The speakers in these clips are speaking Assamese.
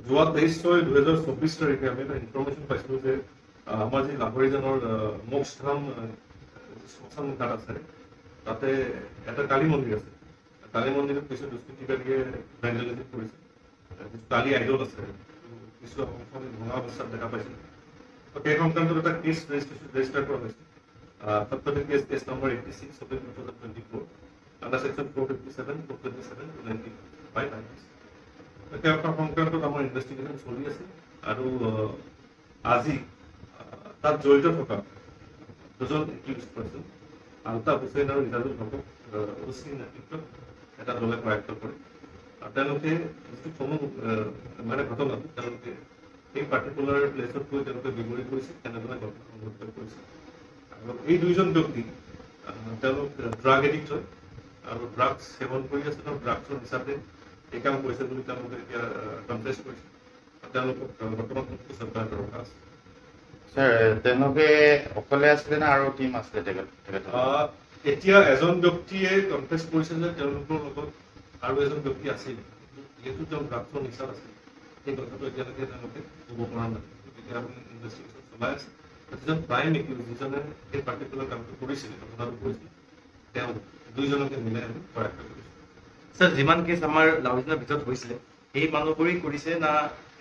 যোৱা 23/6/2024 তাৰিখে আমি এটা ইনফৰমেশ্যন পাইছিলোঁ যে আমাৰ যি লাহৰীজানৰ মোক্ষধাম শ্মশান ঘাট আছে তাতে এটা কালী মন্দিৰ আছে। কালী মন্দিৰত কিছু দুষ্কৃতিকাৰীয়ে ভেণ্ডালিজম কৰিছে। কালী আইডল আছে, কিছু অংশ ভঙা অৱস্থাত দেখা পাইছিল। সেই সংক্ৰান্তত এটা কেছ ৰেজিষ্টাৰ কৰা হৈছে। Satyajit case number 86/2024 under section 457, 427 to 95 সেই সংক্ৰান্তত আমাৰ ইনভেষ্টিগেশ্যন চলি আছে। আৰু আজি তাত জড়িত থকা দুজন একিউজ পাৰ্চন আলতাফ হুছেইন আৰু ইজাজুল হকক ওচিৰ নেতৃত্বত এটা দলে কৰায়ত্ব কৰে। আৰু তেওঁলোকে যিটো মানে ঘটনাটো তেওঁলোকে এই পাৰ্টিকুলাৰ প্লেচত গৈ তেওঁলোকে বিৱৰি কৰিছে, কেনেদৰে ঘটনা সংঘটিত কৰিছে। আৰু এই দুইজন ব্যক্তি তেওঁলোক ড্ৰাগ এডিক্ট হয় আৰু ড্ৰাগছ সেৱন কৰি আছে আৰু ড্ৰাগছৰ হিচাপে এই কাম কৰিছে বুলি তেওঁলোকে এতিয়া কনফেছ কৰিছে। তেওঁলোকক বৰ্তমান চৰকাৰ ৰখা আছে। স্যাৰ, তেওঁলোকে অকলে আছিলে নে আৰু টিম আছিলে? এতিয়া এজন ব্যক্তিয়ে কনফেছ কৰিছে যে তেওঁলোকৰ লগত আৰু এজন ব্যক্তি আছিল, যিহেতু তেওঁ ড্ৰাগছৰ নিচাত আছিল। সেই কথাটো এতিয়ালৈকে তেওঁলোকে ক'ব পৰা নাই। গতিকে আমি ইনভেষ্টিগেশ্যন চলাই আছে। যিজন প্ৰাইম একিউজ, যিজনে এই পাৰ্টিকুলাৰ কামটো কৰিছিল, ঘটনাটো কৰিছিল, তেওঁ দুইজনকে মিলাই আমি কৰায়ত্ব কৰিছোঁ। স্যাৰ, যিমান কেছ আমাৰ লাহৰীজানৰ ভিতৰত হৈছিলে এই মানুহবোৰেই কৰিছে না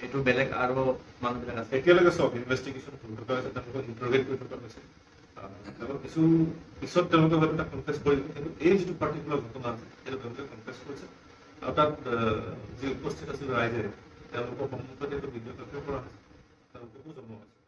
এইটো বেলেগ আৰু মানুহবিলাক আছে? এতিয়ালৈকে চব ইনভেষ্টিগেশ্যন কৰি থকা হৈছে, তেওঁলোকক ইণ্টাৰগেট কৰি থকা হৈছে। কিছু পিছত তেওঁলোকে হয়তো তাক কনফেছ কৰিব, কিন্তু এই যিটো পাৰ্টিকুলাৰ ঘটনা আছে সেইটো তেওঁলোকে কনফেছ কৰিছে। আৰু তাত যি উপস্থিত আছিল ৰাইজে তেওঁলোকৰ সন্মুখতে এইটো ভিডিঅ' গ্ৰাফিও কৰা হৈছে, তেওঁলোককো জনোৱা হৈছে।